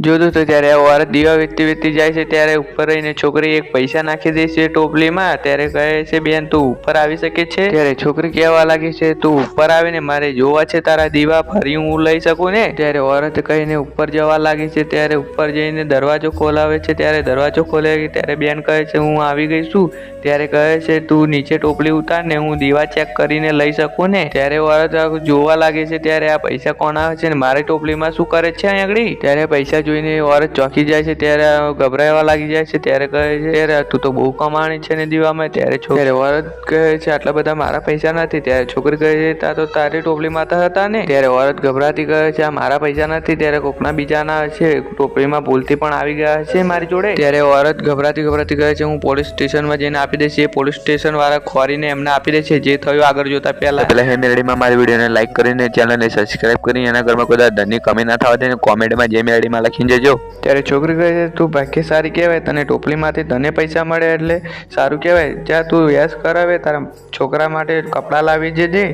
જોતું તો ત્યારે औरत દીવા વેચતી જાય છે ત્યારે ઉપર રહીને છોકરી એક પૈસા નાખી દે છે ટોપલીમાં। ત્યારે કહે છે બેન તું ઉપર આવી શકે છે? ત્યારે છોકરી કહેવા લાગી છે તું ઉપર આવીને મારે જોવા છે તારા દીવા ફરી હું લઈ શકું ને? ત્યારે औरत કહીને ઉપર જવા લાગી છે। ત્યારે ઉપર જઈને દરવાજો ખોલાવે છે। ત્યારે દરવાજો ખોલે ત્યારે બેન કહે છે હું આવી ગઈ છું। ત્યારે કહે છે તું નીચે ટોપલી ઉતાર ને હું દીવા ચેક કરીને લઈ શકું ને? ત્યારે औरत જોવા લાગે છે ત્યારે આ પૈસા કોણ આવે છે ને મારી ટોપલીમાં શું કરે છે અહીં આગળ? ત્યારે પૈસા જોઈને औरत ચોંકી જાય છે। ત્યારે ગભરાવા લાગી જાય છે। ત્યારે કહે છે ત્યારે તું તો બહુ કમાણી છે ને દીવામાં। ત્યારે औरत કહે છે આટલા બધા મારા પૈસા નથી। ત્યારે છોકરી કહે છે તા તો તારી ટોપલીમાં તો હતા ને? ત્યારે औरत ગભરાતી કહે છે આ મારા પૈસા નથી। ત્યારે કોકના બીજાના છે ટોપલીમાં ભૂલથી પણ આવી ગયા છે મારી જોડે। ત્યારે औरत ગભરાતી કહે છે હું પોલીસ સ્ટેશનમાં જઈને આપી દઈશ। એ પોલીસ સ્ટેશન વાળા ખોરીને એમને આપી દે છે જે થયું આગળ જોતા પહેલા હે મેલડીમાં મારી વિડીયોને લાઈક કરીને ચેનલને સબસ્ક્રાઇબ કરી એના ઘરમાં કોઈ ધનની કમી ના થવા દે કોમેન્ટમાં જે મેલડીમાં લખીને જજો। ત્યારે છોકરી કહે છે તું ભાગ્યશાળી કહેવાય તને ટોપલીમાંથી તને પૈસા મળે એટલે સારું કહેવાય। જ્યાં તું યસ કરાવે તારા છોકરા માટે કપડાં લાવી જજે।